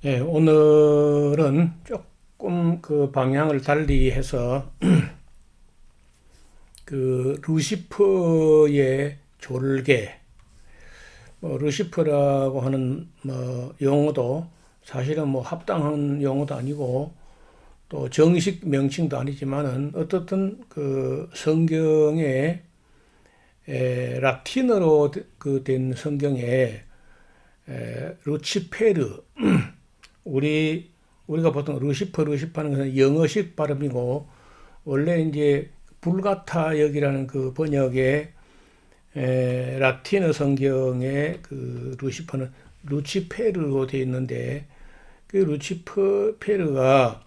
예, 오늘은 조금 그 방향을 달리 해서 그 루시퍼의 졸개, 루시퍼라고 하는 용어도 사실은 합당한 용어도 아니고 또 정식 명칭도 아니지만은 어떻든 그 성경에 라틴어로 된 성경에 루치페르 우리가 보통 루시퍼는 것은 영어식 발음이고 원래 이제 불가타 역이라는 그 번역의 라틴어 성경의 그 루시퍼는 루치페르로 되어 있는데 그 루치페르가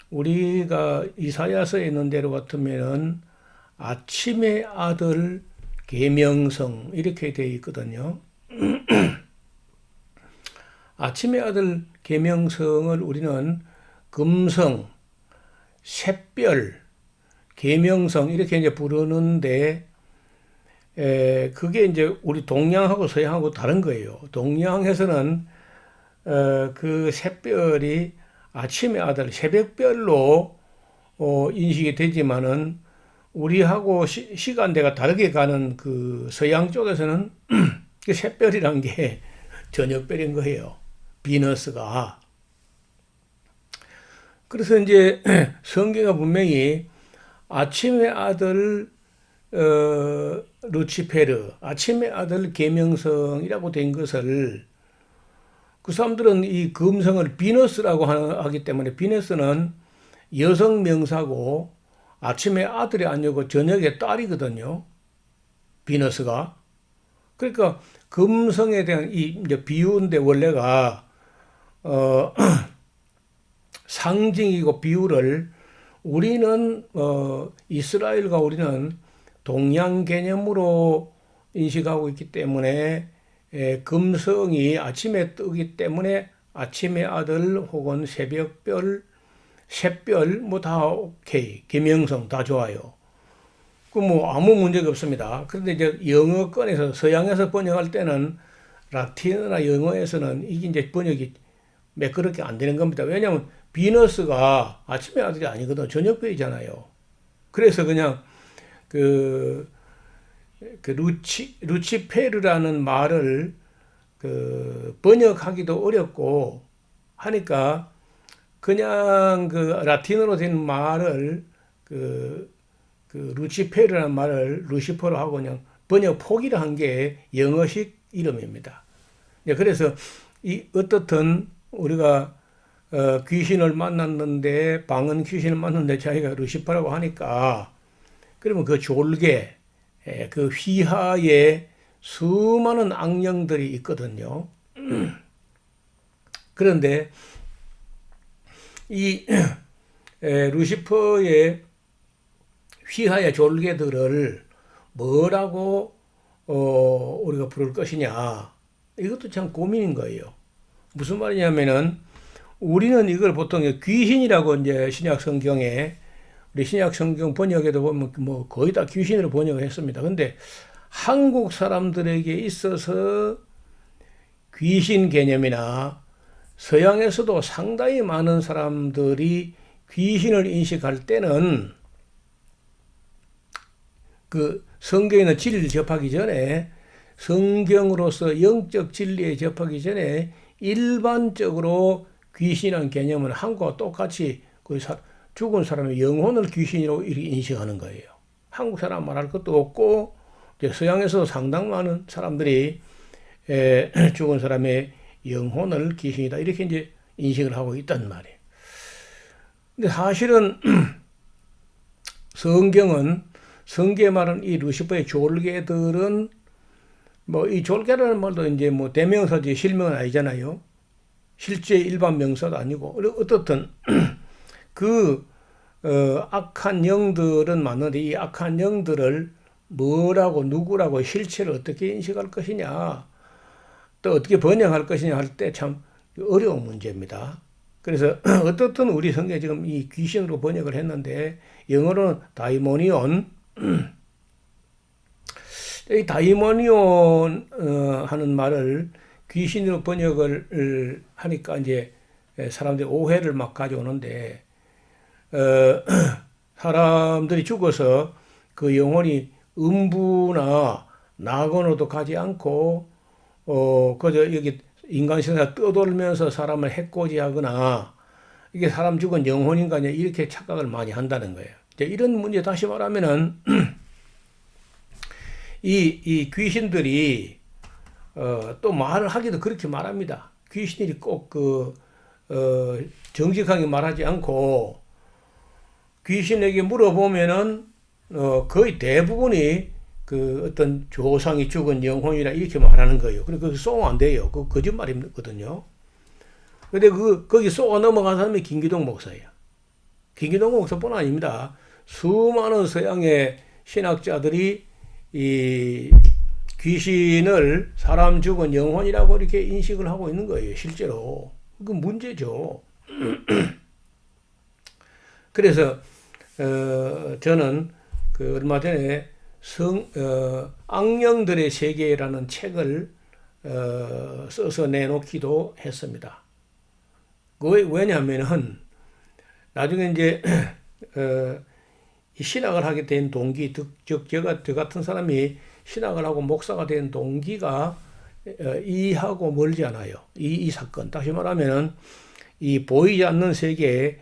우리가 이사야서에 있는 대로 같으면은 아침의 아들 계명성 이렇게 되어 있거든요. 아침의 아들 계명성을 우리는 금성, 샛별, 계명성 이렇게 이제 부르는데 그게 이제 우리 동양하고 서양하고 다른 거예요. 동양에서는 그 샛별이 아침의 아들 새벽별로 인식이 되지만은 우리하고 시간대가 다르게 가는 그 서양 쪽에서는 그 샛별이란 게 저녁별인 거예요. 비너스가. 그래서 이제 성경은 분명히 아침의 아들 루치페르, 아침의 아들 계명성이라고 된 것을 그 사람들은 이 금성을 비너스라고 하기 때문에 비너스는 여성 명사고 아침의 아들이 아니고 저녁의 딸이거든요. 비너스가. 그러니까 금성에 대한 이 이제 비유인데 원래가 상징이고 비유를 우리는 이스라엘과 우리는 동양 개념으로 인식하고 있기 때문에 금성이 아침에 뜨기 때문에 아침의 아들 혹은 새벽별, 샛별 뭐 다 오케이. 계명성 다 좋아요. 그 아무 문제가 없습니다. 그런데 이제 영어권에서 서양에서 번역할 때는 라틴어나 영어에서는 이게 이제 번역이 매끄럽게 안 되는 겁니다. 왜냐하면 비너스가 아침의 아들이 아니거든. 저녁별이잖아요. 그래서 그냥 그 루치페르라는 말을 번역하기도 어렵고 하니까 그냥 그 라틴어로 된 말을 루치페르라는 말을 루시퍼로 하고 그냥 번역 포기를 한 게 영어식 이름입니다. 그래서 어떻든 우리가 귀신을 만났는데 방은 귀신을 만났는데 자기가 루시퍼라고 하니까 그러면 그 졸개 그 휘하에 수많은 악령들이 있거든요. 그런데 이 루시퍼의 휘하의 졸개들을 뭐라고 우리가 부를 것이냐 이것도 참 고민인 거예요. 무슨 말이냐면은 우리는 이걸 보통 귀신이라고 이제 신약 성경에 우리 신약 성경 번역에도 보면 뭐 거의 다 귀신으로 번역을 했습니다. 근데 한국 사람들에게 있어서 귀신 개념이나 서양에서도 상당히 많은 사람들이 귀신을 인식할 때는 그 성경에 있는 진리를 접하기 전에 성경으로서 영적 진리에 접하기 전에 일반적으로 귀신이라는 개념은 한국과 똑같이 죽은 사람의 영혼을 귀신으로 인식하는 거예요. 한국 사람 말할 것도 없고 서양에서 상당 많은 사람들이 죽은 사람의 영혼을 귀신이다 이렇게 이제 인식을 하고 있단 말이에요. 근데 사실은 성경에 말하는 이 루시퍼의 졸개들은 이 졸개라는 말도 이제 대명사지 실명은 아니잖아요. 실제 일반 명사도 아니고 어떻든 악한 영들은 맞는데 이 악한 영들을 뭐라고 누구라고 실체를 어떻게 인식할 것이냐 또 어떻게 번역할 것이냐 할 때 참 어려운 문제입니다. 그래서 어떻든 우리 성경에 지금 이 귀신으로 번역을 했는데 영어로는 다이모니온 이 다이모니온 하는 말을 귀신으로 번역을 하니까 이제 사람들이 오해를 막 가져오는데, 어, 사람들이 죽어서 그 영혼이 음부나 낙원으로도 가지 않고, 그저 여기 인간 세상에 떠돌면서 사람을 해코지하거나, 이게 사람 죽은 영혼인가 이렇게 착각을 많이 한다는 거예요. 이런 문제 다시 말하면은, 이 귀신들이, 또 말을 하기도 그렇게 말합니다. 귀신들이 꼭 정직하게 말하지 않고, 귀신에게 물어보면은, 거의 대부분이 그 어떤 조상이 죽은 영혼이라 이렇게 말하는 거예요. 그러니까 그게 쏘면 안 돼요. 그 거짓말이거든요. 근데 거기 쏘아 넘어간 사람이 김기동 목사예요. 김기동 목사뿐 아닙니다. 수많은 서양의 신학자들이 이 귀신을 사람 죽은 영혼이라고 이렇게 인식을 하고 있는 거예요. 실제로. 그 문제죠. 그래서 저는 그 얼마 전에 악령들의 세계라는 책을 써서 내놓기도 했습니다. 왜냐하면은 나중에 이제 신학을 하게 된 동기, 즉 저 같은 사람이 신학을 하고 목사가 된 동기가 이하고 멀지 않아요. 이 사건. 다시 말하면은 이 보이지 않는 세계에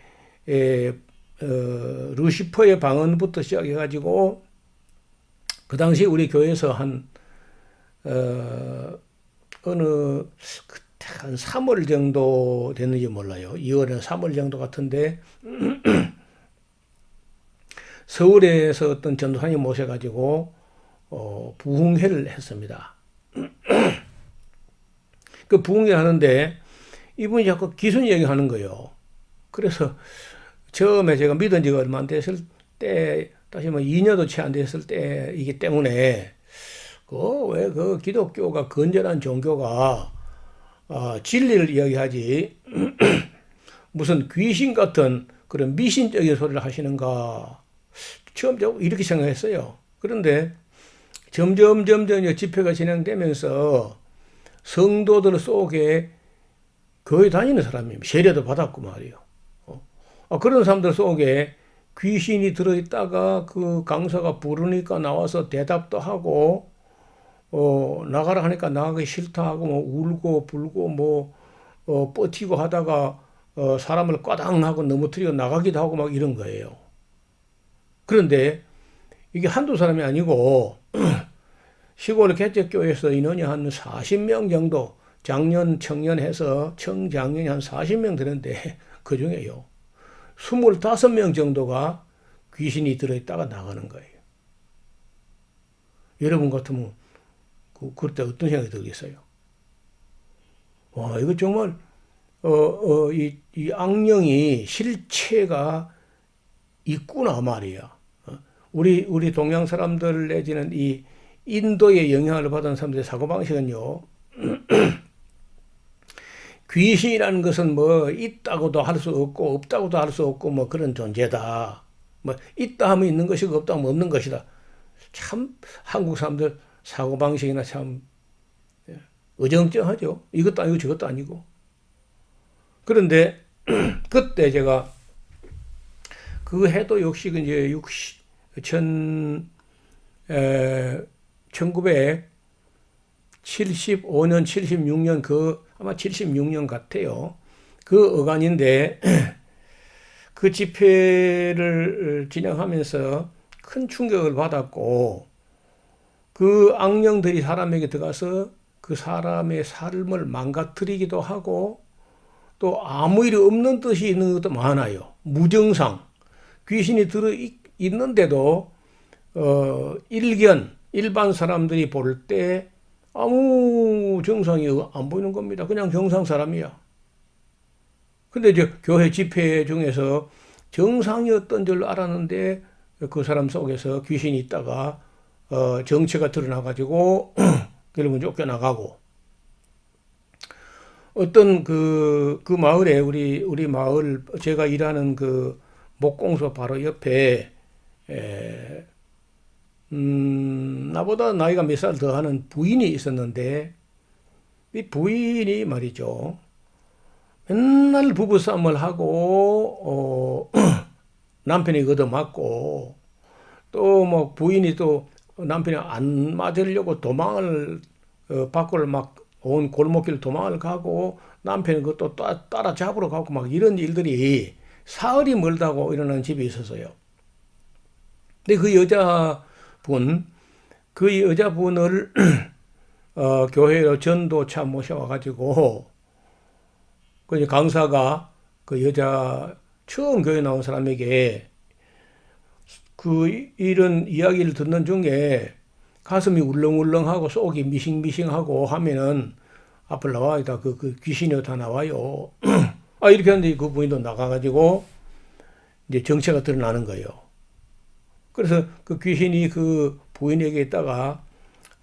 루시퍼의 방언부터 시작해가지고 그 당시 우리 교회에서 어느 그때 한 3월 정도 됐는지 몰라요. 2월에는 3월 정도 같은데 서울에서 어떤 전도사님 모셔가지고 부흥회를 했습니다. 그 부흥회 하는데 이분이 자꾸 기순 얘기하는 거예요. 그래서 처음에 제가 믿은 지가 얼마 안 됐을 때, 다시 2년도 채 안 됐을 때이기 때문에 왜 그 기독교가 건전한 종교가 진리를 이야기하지 무슨 귀신 같은 그런 미신적인 소리를 하시는가 처음 이렇게 생각했어요. 그런데 점점 집회가 진행되면서 성도들 속에 교회 다니는 사람이 세례도 받았고 말이에요. 그런 사람들 속에 귀신이 들어있다가 그 강사가 부르니까 나와서 대답도 하고 나가라 하니까 나가기 싫다 하고 울고 불고 버티고 하다가 사람을 꽈당하고 넘어뜨리고 나가기도 하고 막 이런 거예요. 그런데 이게 한두 사람이 아니고 시골 개척교회에서 인원이 한 40명 정도 장년 청년 해서 청장년이 한 40명 되는데 그 중에요 25명 정도가 귀신이 들어있다가 나가는 거예요. 여러분 같으면 그때 어떤 생각이 들겠어요? 와, 이거 정말 이 악령이 실체가 있구나 말이야. 우리 동양 사람들 내지는 이 인도의 영향을 받은 사람들의 사고방식은요. 귀신이라는 것은 있다고도 할 수 없고 없다고도 할 수 없고 그런 존재다. 있다 하면 있는 것이고 없다 하면 없는 것이다. 참 한국 사람들 사고방식이나 참 어정쩡하죠. 이것도 아니고 저것도 아니고. 그런데 그때 제가 그 해도 역시 이제 1975년, 76년 아마 76년 같아요. 그 어간인데 그 집회를 진행하면서 큰 충격을 받았고 그 악령들이 사람에게 들어가서 그 사람의 삶을 망가뜨리기도 하고 또 아무 일이 없는 뜻이 있는 것도 많아요. 무정상. 귀신이 들어 있는데도 일반 사람들이 볼 때 아무 정상이 안 보이는 겁니다. 그냥 정상 사람이야. 근데 교회 집회 중에서 정상이었던 줄 알았는데 그 사람 속에서 귀신이 있다가 정체가 드러나가지고 결국은 쫓겨나가고 어떤 그 마을에 우리 마을 제가 일하는 그 목공소 바로 옆에 나보다 나이가 몇 살 더 하는 부인이 있었는데 이 부인이 말이죠. 맨날 부부싸움을 하고 남편이 걷어맞고 또 뭐 부인이 또 남편이 안 맞으려고 도망을 밖을 막 온 골목길 도망을 가고 남편이 그것도 따라 잡으러 가고 막 이런 일들이 사흘이 멀다고 일어나는 집이 있었어요. 근데 그 여자분을 교회로 전도차 모셔와가지고 그 강사가 그 여자 처음 교회 나온 사람에게 그 이런 이야기를 듣는 중에 가슴이 울렁울렁하고 속이 미싱미싱하고 하면은 앞을 나와야 그 귀신이 다 나와요. 아 이렇게 하는데 그 부인도 나가가지고 이제 정체가 드러나는 거예요. 그래서 그 귀신이 그 부인에게 있다가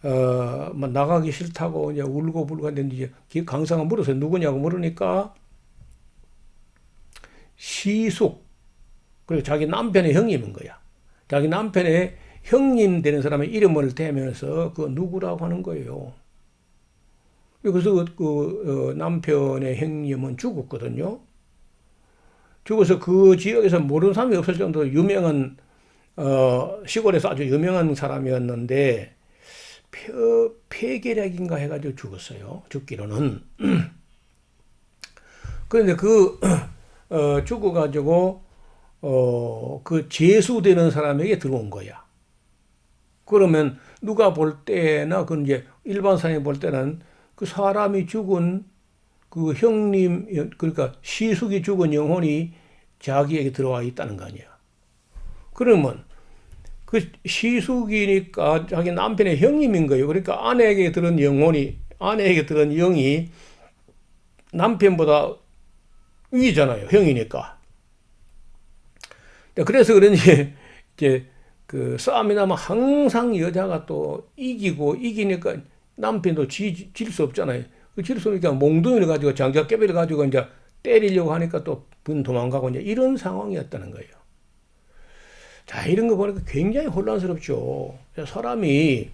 뭐 나가기 싫다고 이제 울고 불고 했는데 이제 강사가 물었어요. 누구냐고 물으니까 시숙 그리고 자기 남편의 형님인 거야. 자기 남편의 형님 되는 사람의 이름을 대면서 그 누구라고 하는 거예요. 그래서 남편의 형님은 죽었거든요. 죽어서 그 지역에서 모르는 사람이 없을 정도로 유명한 시골에서 아주 유명한 사람이었는데 폐결핵인가 해가지고 죽었어요. 죽기로는. 그런데 죽어가지고 그 제수되는 사람에게 들어온 거야. 그러면 누가 볼 때나 그 이제 일반 사람이 볼 때는 그 사람이 죽은 그 형님 그러니까 시숙이 죽은 영혼이 자기에게 들어와 있다는 거 아니야. 그러면 그 시숙이니까 자기 남편의 형님인 거예요. 그러니까 아내에게 들은 영이 남편보다 위잖아요. 형이니까. 그래서 그런지 이제 그 싸움이 나면 항상 여자가 또 이기니까 남편도 질 수 없잖아요. 질 수 없으니까 몽둥이를 가지고 장작개비를 가지고 이제 때리려고 하니까 또 도망가고 이제 이런 상황이었다는 거예요. 자, 이런 거 보니까 굉장히 혼란스럽죠. 사람이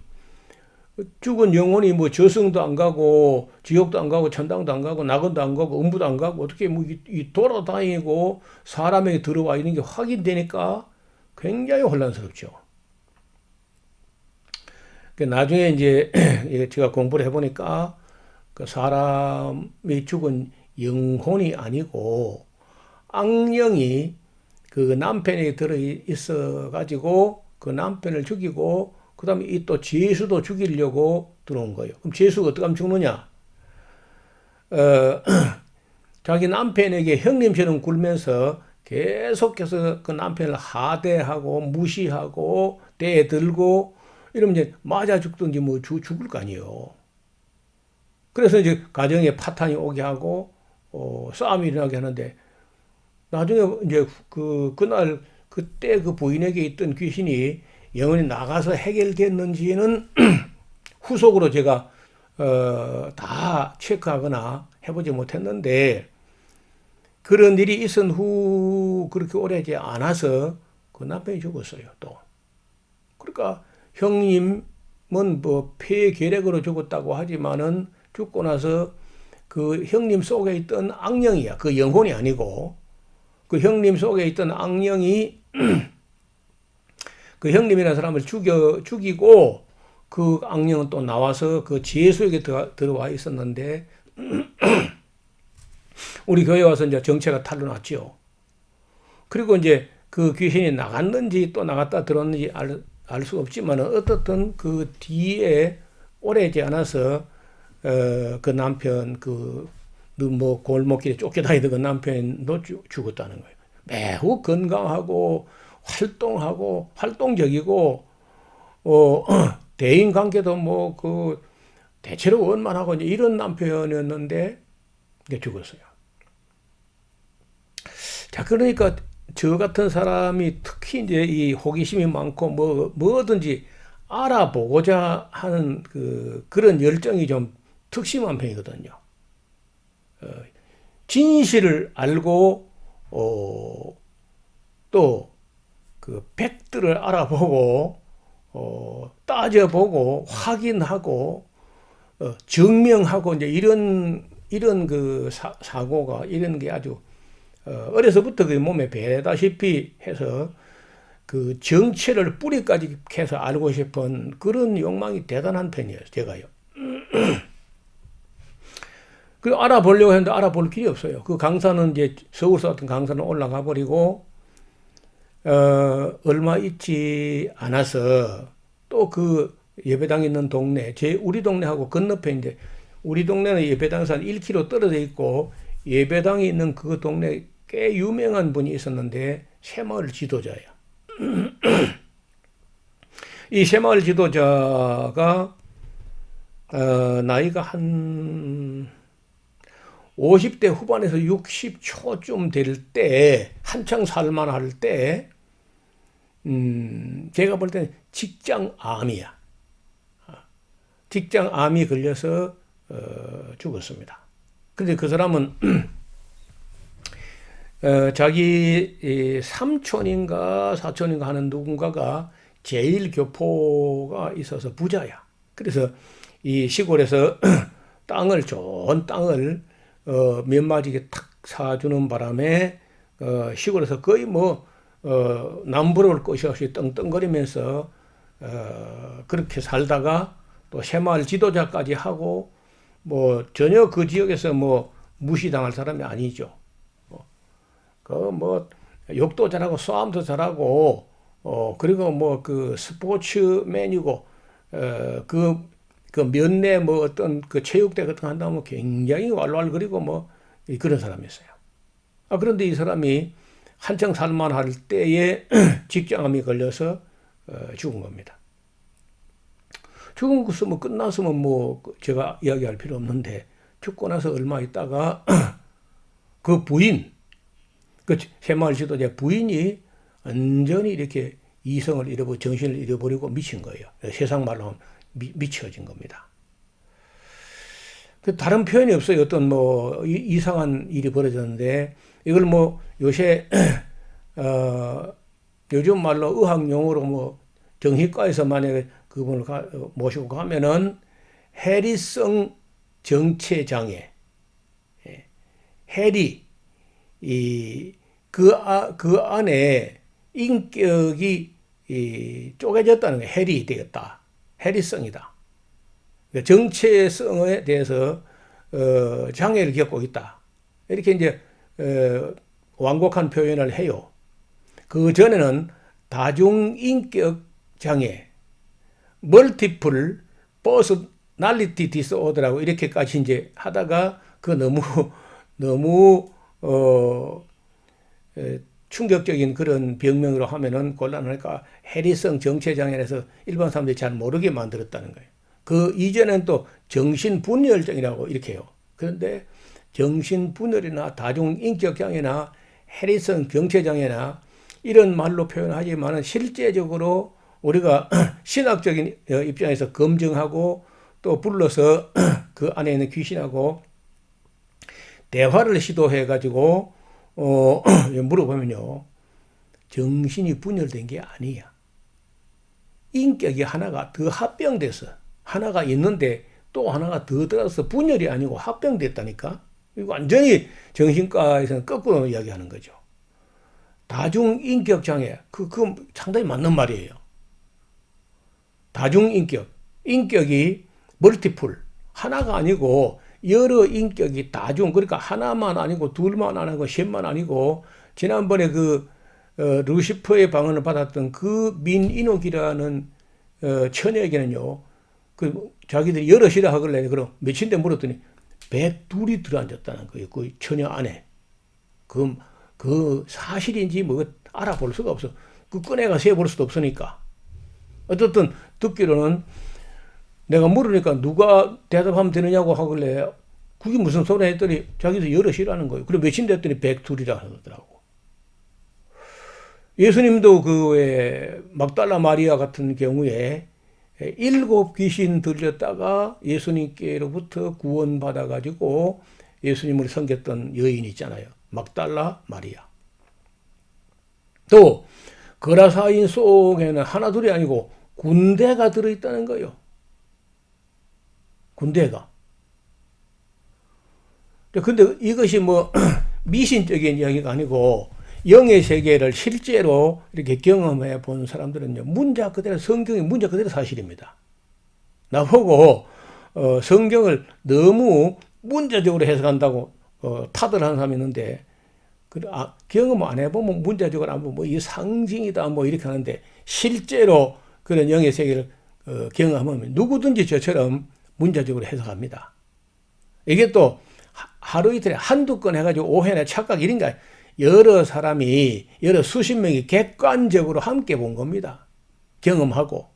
죽은 영혼이 뭐 저승도 안 가고 지옥도 안 가고 천당도 안 가고 낙원도 안 가고 음부도 안 가고 어떻게 뭐 돌아다니고 사람에게 들어와 있는 게 확인되니까 굉장히 혼란스럽죠. 나중에 이제 제가 공부를 해보니까 그 사람이 죽은 영혼이 아니고 악령이 그 남편에게 들어 있어 가지고 그 남편을 죽이고 그 다음에 이 또 제수도 죽이려고 들어온 거예요. 그럼 제수가 어떻게 하면 죽느냐? 자기 남편에게 형님처럼 굴면서 계속해서 그 남편을 하대하고 무시하고 대들고 이러면 이제 맞아 죽든지 뭐 죽을 거 아니에요. 그래서 이제 가정에 파탄이 오게 하고 싸움이 일어나게 하는데 나중에 이제 그날 그때 그 부인에게 있던 귀신이 영원히 나가서 해결됐는지는 후속으로 제가 다 체크하거나 해보지 못했는데 그런 일이 있은 후 그렇게 오래지 않아서 그 남편이 죽었어요. 또 그러니까 형님은 뭐 폐결핵으로 죽었다고 하지만은 죽고 나서 그 형님 속에 있던 악령이야. 그 영혼이 아니고 그 형님 속에 있던 악령이 그 형님이라는 사람을 죽이고 그 악령은 또 나와서 그 제수에게 들어와 있었는데 우리 교회 와서 이제 정체가 탄로났죠. 그리고 이제 그 귀신이 나갔는지 또 나갔다 들었는지 알 수 없지만 어떻든 그 뒤에 오래지 않아서 그 남편 뭐 골목길에 쫓겨다니던 그 남편도 죽었다는 거예요. 매우 건강하고 활동적이고 대인 관계도 뭐 대체로 원만하고 이제 이런 남편이었는데 죽었어요. 자, 그러니까 저 같은 사람이 특히 이제 이 호기심이 많고 뭐든지 알아보고자 하는 그런 열정이 좀 특심한 편이거든요. 진실을 알고 또 그 팩트를 알아보고 따져보고 확인하고 증명하고 이제 이런 이런 그 사고가 이런 게 아주 어려서부터 그 몸에 배다시피 해서 그 정체를 뿌리까지 캐서 알고 싶은 그런 욕망이 대단한 편이에요, 제가요. 그 알아보려고 했는데 알아볼 길이 없어요. 그 강사는 이제 서울서 같은 강사는 올라가 버리고 얼마 있지 않아서 또 그 예배당 있는 동네, 우리 동네하고 건너편인데 우리 동네는 예배당에서 한 1km 떨어져 있고 예배당이 있는 그 동네 꽤 유명한 분이 있었는데 새마을 지도자예요. 이 새마을 지도자가 나이가 한 50대 후반에서 60초쯤 될 때, 한창 살만할 때, 제가 볼 때는 직장암이야. 직장암이 걸려서 죽었습니다. 근데 그 사람은 자기 삼촌인가 사촌인가 하는 누군가가 제일 교포가 있어서 부자야. 그래서 이 시골에서 좋은 땅을 몇마지게 탁 사주는 바람에 시골에서 거의 남부러울 것이 없이 떵떵거리면서 그렇게 살다가 또 새마을 지도자까지 하고 전혀 그 지역에서 무시당할 사람이 아니죠. 욕도 잘하고 싸움도 잘하고 그리고 그 스포츠맨이고 그 면내 어떤 그 체육대 같은 거 한다면 굉장히 왈왈거리고 그런 사람이었어요. 그런데 이 사람이 한창 살만할 때에 직장암이 걸려서 죽은 겁니다. 죽은 것은 끝났으면 제가 이야기할 필요 없는데 죽고 나서 얼마 있다가 그 부인, 그 새마을 지도자 부인이 완전히 이렇게 이성을 잃어버리고 정신을 잃어버리고 미친 거예요. 세상 말로 하면 미쳐진 겁니다. 다른 표현이 없어요. 어떤 이상한 일이 벌어졌는데 이걸 요새 요즘 말로 의학 용어로 정신과에서 만약에 그분을 모시고 가면은 해리성 정체 장애, 해리 그 안에 인격이 쪼개졌다는 거예요. 해리 되겠다. 해리성이다. 정체성에 대해서 장애를 겪고 있다. 이렇게 이제 완곡한 표현을 해요. 그 전에는 다중인격 장애, 멀티플 퍼스널리티 디스오더라고 이렇게까지 이제 하다가 그 너무 충격적인 그런 병명으로 하면은 곤란하니까 해리성 정체 장애라서 일반 사람들이 잘 모르게 만들었다는 거예요. 그 이전엔 또 정신분열증이라고 이렇게 해요. 그런데 정신분열이나 다중인격장애나 해리성 정체장애나 이런 말로 표현하지만 실제적으로 우리가 신학적인 입장에서 검증하고 또 불러서 그 안에 있는 귀신하고 대화를 시도해가지고 물어보면요. 정신이 분열된 게 아니야. 인격이 하나가 더 합병돼서 하나가 있는데 또 하나가 더 들어서 분열이 아니고 합병됐다니까. 이거 완전히 정신과에서는 거꾸로 이야기하는 거죠. 다중인격 장애, 그 상당히 맞는 말이에요. 다중인격, 인격이 멀티플, 하나가 아니고 여러 인격이 다중, 그러니까 하나만 아니고 둘만 아니고 셋만 아니고 지난번에 루시퍼의 방언을 받았던 그 민인옥이라는 처녀에게는요, 자기들이 여럿이라 하길래 그럼 몇인데 물었더니 102이 들어앉았다는 거예요. 그 처녀 안에. 그 사실인지 알아볼 수가 없어. 그 꺼내가 세볼 수도 없으니까. 어쨌든 듣기로는 내가 물으니까 누가 대답하면 되느냐고 하길래 그게 무슨 소리 했더니 자기도 여럿이라는 거예요. 그리고 몇인 됐더니 102이라 하더라고. 예수님도 막달라 마리아 같은 경우에 7 귀신 들렸다가 예수님께로부터 구원받아가지고 예수님을 섬겼던 여인이 있잖아요. 막달라 마리아. 또 거라사인 속에는 하나 둘이 아니고 군대가 들어있다는 거예요. 군대가. 근데 이것이 뭐 미신적인 이야기가 아니고 영의 세계를 실제로 이렇게 경험해 본 사람들은요, 문자 그대로, 성경의 문자 그대로 사실입니다. 나보고 성경을 너무 문자적으로 해석한다고 타들하는 사람이 있는데, 경험 안 해보면 문자적으로 안 보면 뭐 이 상징이다 뭐 이렇게 하는데, 실제로 그런 영의 세계를 경험하면 누구든지 저처럼 문자적으로 해석합니다. 이게 또 하루 이틀에 한두 건 해가지고 오해나 착각 이런가, 여러 사람이, 여러 수십 명이 객관적으로 함께 본 겁니다. 경험하고.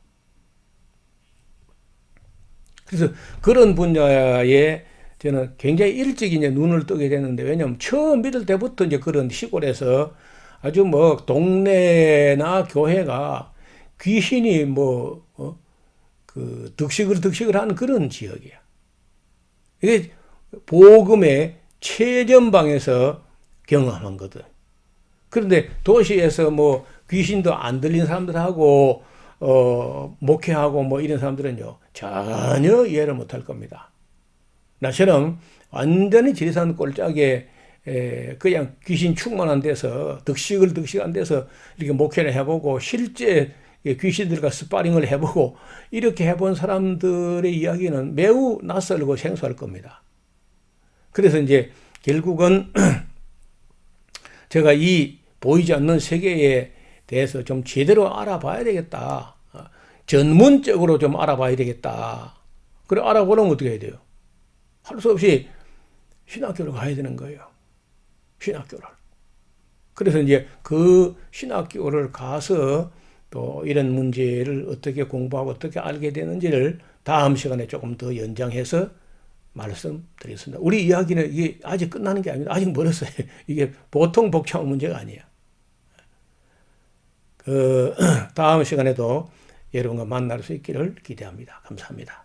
그래서 그런 분야에 저는 굉장히 일찍 이제 눈을 뜨게 됐는데, 왜냐면 처음 믿을 때부터 이제 그런 시골에서 아주 뭐 동네나 교회가 귀신이 뭐, 득식을 하는 그런 지역이야. 이게 복음의 최전방에서 경험한 거든. 그런데 도시에서 뭐 귀신도 안 들린 사람들하고, 목회하고 뭐 이런 사람들은요, 전혀 이해를 못할 겁니다. 나처럼 완전히 지리산 꼴짝에 그냥 귀신 충만한 데서 득식한 데서 이렇게 목회를 해보고 실제 귀신들과 스파링을 해보고 이렇게 해본 사람들의 이야기는 매우 낯설고 생소할 겁니다. 그래서 이제 결국은 제가 이 보이지 않는 세계에 대해서 좀 제대로 알아봐야 되겠다. 전문적으로 좀 알아봐야 되겠다. 그래 알아보려면 어떻게 해야 돼요? 할 수 없이 신학교를 가야 되는 거예요. 신학교를. 그래서 이제 그 신학교를 가서 또 이런 문제를 어떻게 공부하고 어떻게 알게 되는지를 다음 시간에 조금 더 연장해서 말씀드리겠습니다. 우리 이야기는 이게 아직 끝나는 게 아닙니다. 아직 멀었어요. 이게 보통 복잡한 문제가 아니에요. 다음 시간에도 여러분과 만날 수 있기를 기대합니다. 감사합니다.